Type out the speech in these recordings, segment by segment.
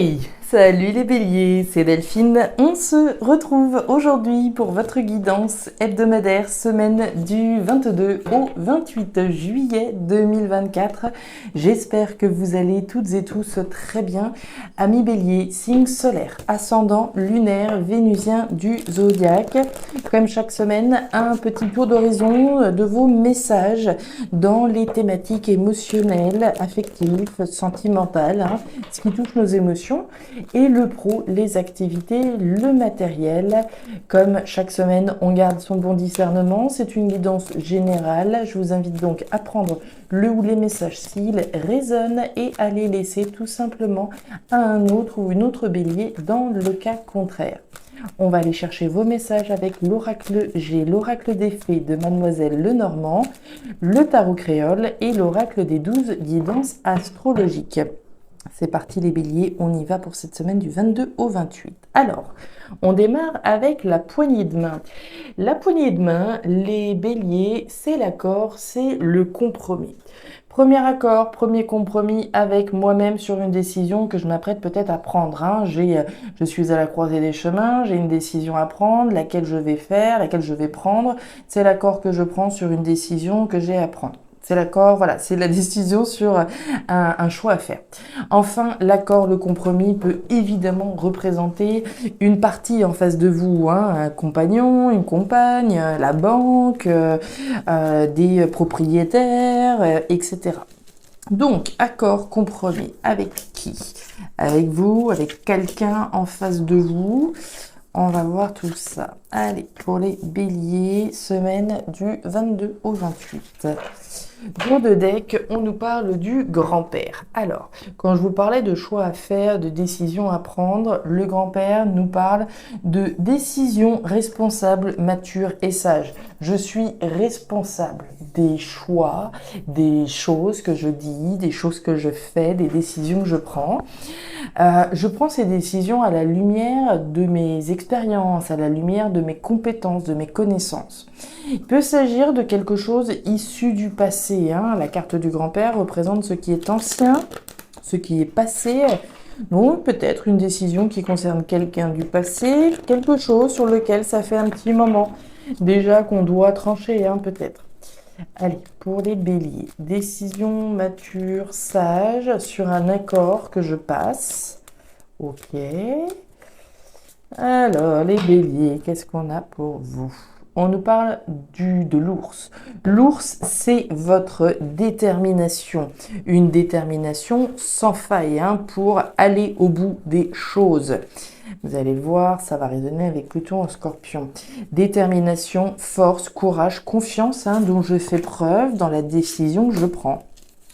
Hey, salut les béliers, c'est Delphine. On se retrouve aujourd'hui pour votre guidance hebdomadaire semaine du 22 au 28 juillet 2024. J'espère que vous allez toutes et tous très bien. Amis béliers, signe solaire, ascendant lunaire vénusien du zodiaque. Comme chaque semaine, un petit tour d'horizon de vos messages dans les thématiques émotionnelles, affectives, sentimentales, ce qui touche nos émotions, et le pro, les activités, le matériel. Comme chaque semaine, on garde son bon discernement. C'est une guidance générale. Je vous invite donc à prendre le ou les messages s'ils résonnent et à les laisser tout simplement à un autre ou une autre bélier dans le cas contraire. On va aller chercher vos messages avec l'oracle G, l'oracle des fées de Mademoiselle Lenormand, le tarot créole et l'oracle des 12 guidances astrologiques. C'est parti les béliers, on y va pour cette semaine du 22 au 28. Alors, on démarre avec la poignée de main. La poignée de main, les béliers, c'est l'accord, c'est le compromis. Premier accord, premier compromis avec moi-même sur une décision que je m'apprête peut-être à prendre. Je suis à la croisée des chemins, j'ai une décision à prendre, laquelle je vais faire, laquelle je vais prendre. C'est l'accord que je prends sur une décision que j'ai à prendre. C'est l'accord, voilà, c'est la décision sur un choix à faire. Enfin, l'accord, le compromis peut évidemment représenter une partie en face de vous, un compagnon, une compagne, la banque, des propriétaires, etc. Donc, accord, compromis, avec qui? Avec vous, avec quelqu'un en face de vous. On va voir tout ça. Allez, pour les béliers, semaine du 22 au 28. Dans le deck, on nous parle du grand-père. Alors, quand je vous parlais de choix à faire, de décisions à prendre, le grand-père nous parle de décisions responsables, matures et sages. Je suis responsable des choix, des choses que je dis, des choses que je fais, des décisions que je prends. Je prends ces décisions à la lumière de mes expériences, à la lumière de mes compétences, de mes connaissances. Il peut s'agir de quelque chose issu du passé. La carte du grand-père représente ce qui est ancien, ce qui est passé. Donc peut-être une décision qui concerne quelqu'un du passé, quelque chose sur lequel ça fait un petit moment déjà qu'on doit trancher, peut-être. Allez, pour les béliers, décision mature, sage, sur un accord que je passe. Ok. Alors, les béliers, qu'est-ce qu'on a pour vous? On nous parle de l'ours. L'ours, c'est votre détermination. Une détermination sans faille pour aller au bout des choses. Vous allez voir, ça va résonner avec Pluton en Scorpion. Détermination, force, courage, confiance dont je fais preuve dans la décision que je prends.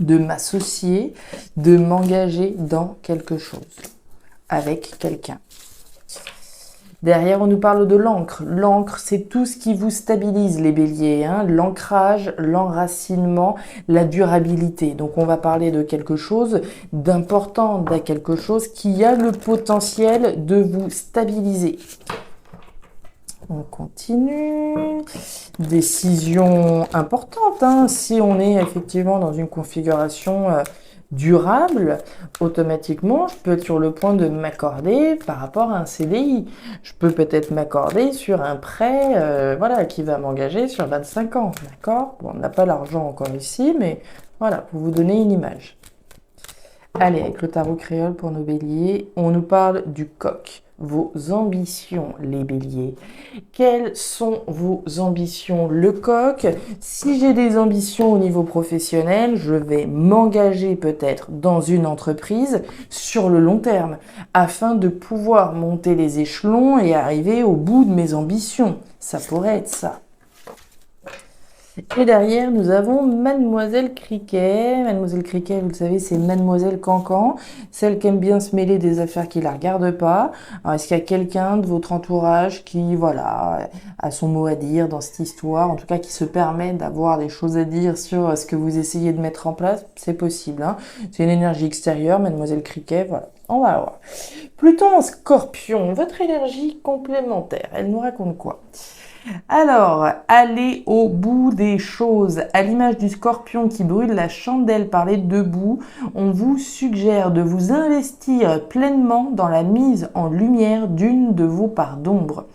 De m'associer, de m'engager dans quelque chose. Avec quelqu'un. Derrière, on nous parle de l'encre. L'encre, c'est tout ce qui vous stabilise, les béliers. L'ancrage, l'enracinement, la durabilité. Donc, on va parler de quelque chose d'important, de quelque chose qui a le potentiel de vous stabiliser. On continue. Décision importante. Si on est effectivement dans une configuration durable, automatiquement, je peux être sur le point de m'accorder par rapport à un CDI. Je peux peut-être m'accorder sur un prêt qui va m'engager sur 25 ans. D'accord? Bon, on n'a pas l'argent encore ici, mais voilà, pour vous donner une image. Allez, avec le tarot créole pour nos béliers, on nous parle du coq. Vos ambitions, les béliers. Quelles sont vos ambitions, le coq? Si j'ai des ambitions au niveau professionnel, je vais m'engager peut-être dans une entreprise sur le long terme afin de pouvoir monter les échelons et arriver au bout de mes ambitions. Ça pourrait être ça. Et derrière, nous avons Mademoiselle Criquet. Mademoiselle Criquet, vous le savez, c'est Mademoiselle Cancan, celle qui aime bien se mêler des affaires qui la regardent pas. Alors, est-ce qu'il y a quelqu'un de votre entourage qui, a son mot à dire dans cette histoire, en tout cas qui se permet d'avoir des choses à dire sur ce que vous essayez de mettre en place? C'est possible. C'est une énergie extérieure, Mademoiselle Criquet, voilà. On va voir. Pluton en Scorpion, votre énergie complémentaire, elle nous raconte quoi? Alors, allez au bout des choses. À l'image du scorpion qui brûle la chandelle par les deux bouts, on vous suggère de vous investir pleinement dans la mise en lumière d'une de vos parts d'ombre.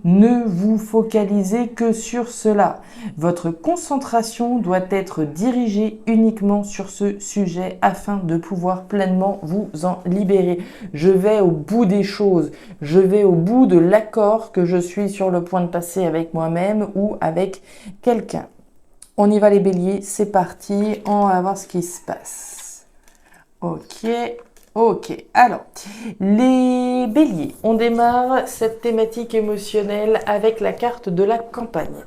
Ne vous focalisez que sur cela. Votre concentration doit être dirigée uniquement sur ce sujet afin de pouvoir pleinement vous en libérer. Je vais au bout des choses. Je vais au bout de l'accord que je suis sur le point de passer avec moi-même ou avec quelqu'un. On y va les béliers, c'est parti, on va voir ce qui se passe. Ok. Alors, les béliers, on démarre cette thématique émotionnelle avec la carte de la campagne.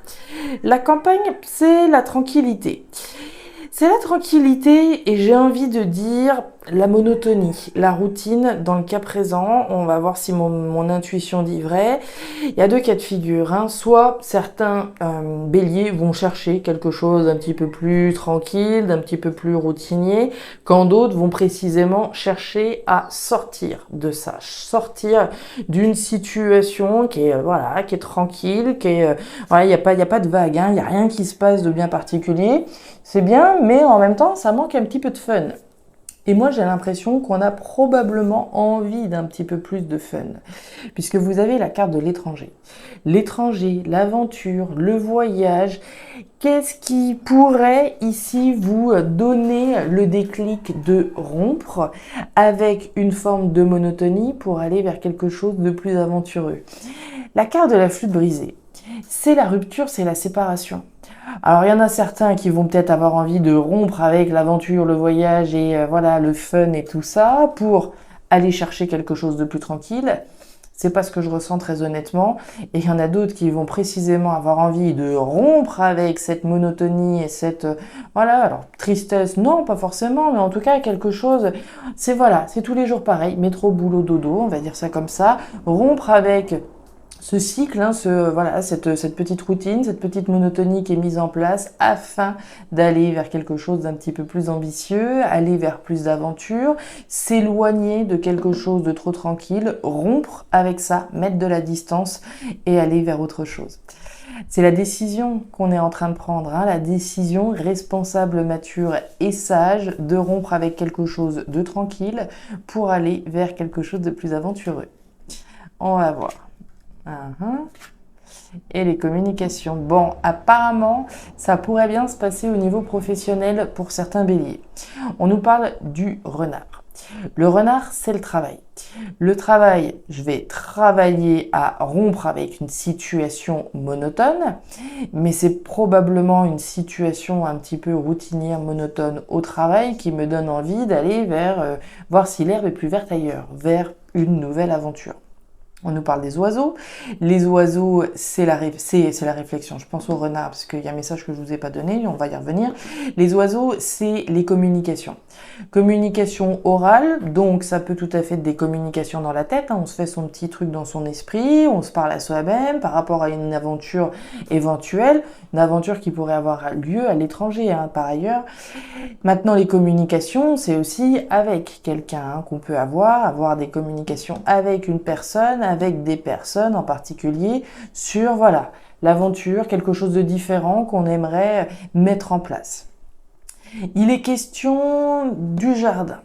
La campagne, c'est la tranquillité. C'est la tranquillité et j'ai envie de dire la monotonie, la routine dans le cas présent. On va voir si mon intuition dit vrai. Il y a deux cas de figure. Soit certains béliers vont chercher quelque chose d'un petit peu plus tranquille, d'un petit peu plus routinier, quand d'autres vont précisément chercher à sortir de ça, sortir d'une situation qui est qui est tranquille, qui est il y a pas de vague, il y a rien qui se passe de bien particulier. C'est bien, mais en même temps, ça manque un petit peu de fun. Et moi, j'ai l'impression qu'on a probablement envie d'un petit peu plus de fun, puisque vous avez la carte de l'étranger. L'étranger, l'aventure, le voyage, qu'est-ce qui pourrait ici vous donner le déclic de rompre avec une forme de monotonie pour aller vers quelque chose de plus aventureux? La carte de la flûte brisée, c'est la rupture, c'est la séparation. Alors il y en a certains qui vont peut-être avoir envie de rompre avec l'aventure, le voyage et le fun et tout ça pour aller chercher quelque chose de plus tranquille. C'est pas ce que je ressens très honnêtement. Et il y en a d'autres qui vont précisément avoir envie de rompre avec cette monotonie et cette alors tristesse, non pas forcément, mais en tout cas quelque chose. C'est tous les jours pareil, métro, boulot, dodo, on va dire ça comme ça. Rompre avec ce cycle, cette petite routine, cette petite monotonie qui est mise en place afin d'aller vers quelque chose d'un petit peu plus ambitieux, aller vers plus d'aventure, s'éloigner de quelque chose de trop tranquille, rompre avec ça, mettre de la distance et aller vers autre chose. C'est la décision qu'on est en train de prendre, la décision responsable, mature et sage de rompre avec quelque chose de tranquille pour aller vers quelque chose de plus aventureux. On va voir. Et les communications. Bon, apparemment, ça pourrait bien se passer au niveau professionnel pour certains béliers. On nous parle du renard. Le renard, c'est le travail. Le travail, je vais travailler à rompre avec une situation monotone, mais c'est probablement une situation un petit peu routinière, monotone au travail qui me donne envie d'aller vers voir si l'herbe est plus verte ailleurs, vers une nouvelle aventure. On nous parle des oiseaux. Les oiseaux, c'est la réflexion. Je pense au renard parce qu'il y a un message que je vous ai pas donné, on va y revenir. Les oiseaux, c'est les communications. Communication orale, donc ça peut tout à fait être des communications dans la tête. On se fait son petit truc dans son esprit, on se parle à soi-même par rapport à une aventure éventuelle, une aventure qui pourrait avoir lieu à l'étranger par ailleurs. Maintenant, les communications, c'est aussi avec quelqu'un qu'on peut avoir des communications avec une personne, avec des personnes en particulier, sur l'aventure, quelque chose de différent qu'on aimerait mettre en place. Il est question du jardin.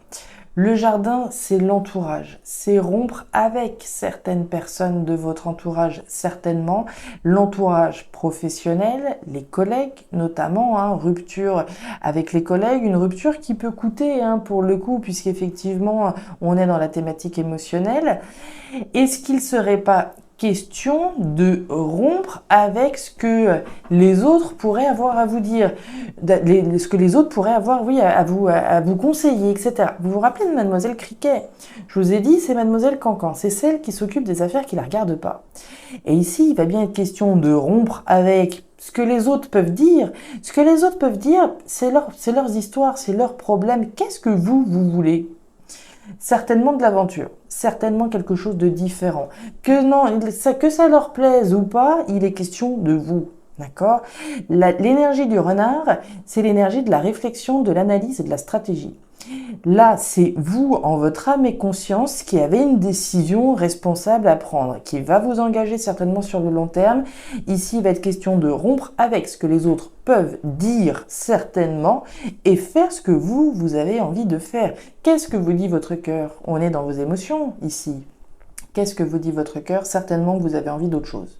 Le jardin, c'est l'entourage, c'est rompre avec certaines personnes de votre entourage, certainement, l'entourage professionnel, les collègues notamment, rupture avec les collègues, une rupture qui peut coûter pour le coup, puisqu'effectivement, on est dans la thématique émotionnelle. Est-ce qu'il ne serait pas question de rompre avec ce que les autres pourraient avoir à vous dire, ce que les autres pourraient avoir à vous conseiller, etc. Vous vous rappelez de Mademoiselle Criquet? Je vous ai dit, c'est Mademoiselle Cancan, c'est celle qui s'occupe des affaires qui ne la regardent pas. Et ici, il va bien être question de rompre avec ce que les autres peuvent dire. Ce que les autres peuvent dire, c'est leurs histoires, c'est leurs problèmes. Qu'est-ce que vous voulez ? Certainement de l'aventure, certainement quelque chose de différent. Que ça leur plaise ou pas, il est question de vous, d'accord ? L'énergie du renard, c'est l'énergie de la réflexion, de l'analyse et de la stratégie. Là, c'est vous, en votre âme et conscience, qui avez une décision responsable à prendre, qui va vous engager certainement sur le long terme. Ici, il va être question de rompre avec ce que les autres peuvent dire certainement et faire ce que vous avez envie de faire. Qu'est-ce que vous dit votre cœur? On est dans vos émotions ici. Qu'est-ce que vous dit votre cœur? Certainement que vous avez envie d'autre chose.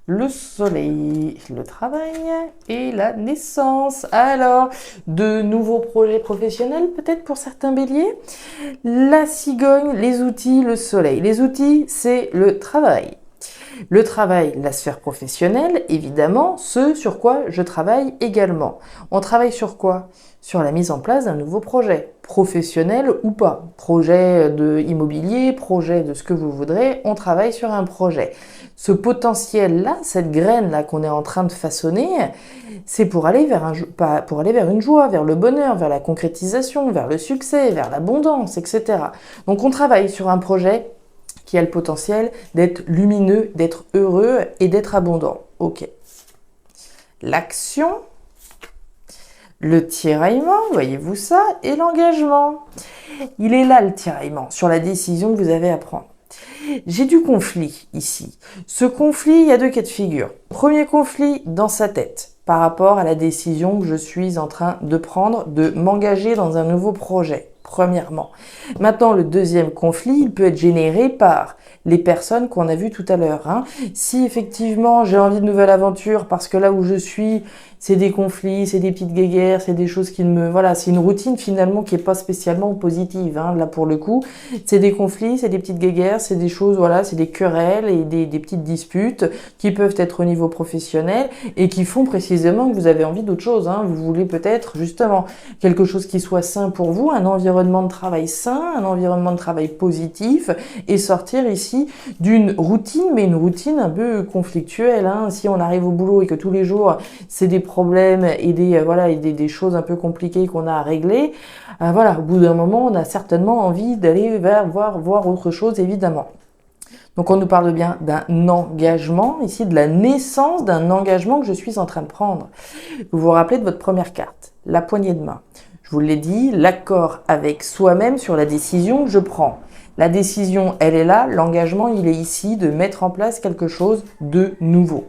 Le soleil, le travail et la naissance. Alors, de nouveaux projets professionnels peut-être pour certains béliers. La cigogne, les outils, le soleil. Les outils, c'est le travail. Le travail, la sphère professionnelle, évidemment, ce sur quoi je travaille également. On travaille sur quoi? Sur la mise en place d'un nouveau projet, professionnel ou pas. Projet de immobilier, projet de ce que vous voudrez, on travaille sur un projet. Ce potentiel-là, cette graine-là qu'on est en train de façonner, c'est pour aller vers pour aller vers une joie, vers le bonheur, vers la concrétisation, vers le succès, vers l'abondance, etc. Donc on travaille sur un projet qui a le potentiel d'être lumineux, d'être heureux et d'être abondant. Ok. L'action, le tiraillement, voyez-vous ça, et l'engagement. Il est là le tiraillement, sur la décision que vous avez à prendre. J'ai du conflit ici. Ce conflit, il y a deux cas de figure. Premier conflit dans sa tête, par rapport à la décision que je suis en train de prendre, de m'engager dans un nouveau projet. Premièrement. Maintenant, le deuxième conflit, il peut être généré par les personnes qu'on a vues tout à l'heure. Si effectivement j'ai envie de nouvelles aventures parce que là où je suis, c'est des conflits, c'est des petites guéguerres, c'est des choses qui me... Voilà, c'est une routine finalement qui est pas spécialement positive. Là pour le coup, c'est des conflits, c'est des petites guéguerres, c'est des choses, voilà, c'est des querelles et des petites disputes qui peuvent être au niveau professionnel et qui font précisément que vous avez envie d'autre chose. Vous voulez peut-être justement quelque chose qui soit sain pour vous, un environnement de travail sain, un environnement de travail positif et sortir ici d'une routine, mais une routine un peu conflictuelle. Si on arrive au boulot et que tous les jours c'est des problèmes et des choses un peu compliquées qu'on a à régler, au bout d'un moment on a certainement envie d'aller voir autre chose évidemment. Donc on nous parle bien d'un engagement, ici de la naissance d'un engagement que je suis en train de prendre. Vous vous rappelez de votre première carte, la poignée de main. Je vous l'ai dit, l'accord avec soi-même sur la décision que je prends. La décision, elle est là, l'engagement, il est ici de mettre en place quelque chose de nouveau.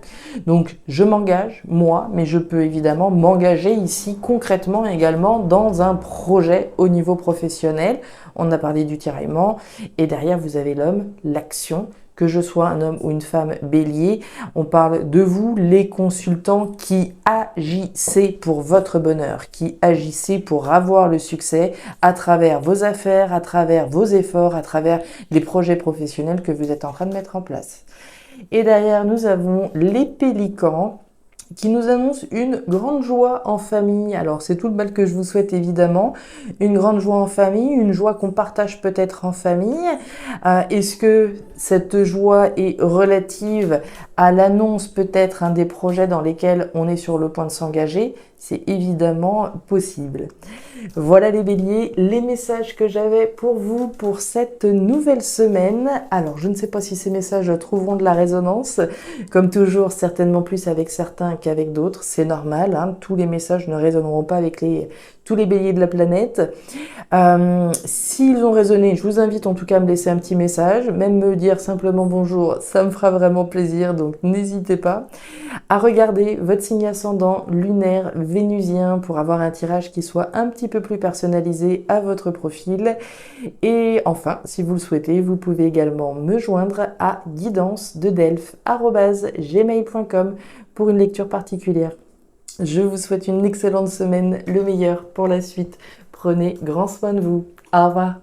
Donc, je m'engage, moi, mais je peux évidemment m'engager ici concrètement également dans un projet au niveau professionnel. On a parlé du tiraillement et derrière, vous avez l'homme, l'action. Que je sois un homme ou une femme bélier, on parle de vous, les consultants qui agissez pour votre bonheur, qui agissez pour avoir le succès à travers vos affaires, à travers vos efforts, à travers les projets professionnels que vous êtes en train de mettre en place. Et derrière, nous avons les pélicans qui nous annonce une grande joie en famille. Alors c'est tout le mal que je vous souhaite évidemment, une grande joie en famille, une joie qu'on partage peut-être en famille. Est-ce que cette joie est relative à l'annonce peut-être des projets dans lesquels on est sur le point de s'engager? C'est évidemment possible. Voilà les béliers, les messages que j'avais pour vous pour cette nouvelle semaine. Alors je ne sais pas si ces messages trouveront de la résonance, comme toujours certainement plus avec certains qu'avec d'autres, c'est normal, tous les messages ne résonneront pas avec tous les béliers de la planète. S'ils ont résonné, je vous invite en tout cas à me laisser un petit message, même me dire simplement bonjour, ça me fera vraiment plaisir, donc n'hésitez pas à regarder votre signe ascendant lunaire vénusien pour avoir un tirage qui soit un petit peu plus personnalisé à votre profil. Et enfin, si vous le souhaitez, vous pouvez également me joindre à guidance-de-delphes@gmail.com pour une lecture particulière. Je vous souhaite une excellente semaine, le meilleur pour la suite. Prenez grand soin de vous. Au revoir.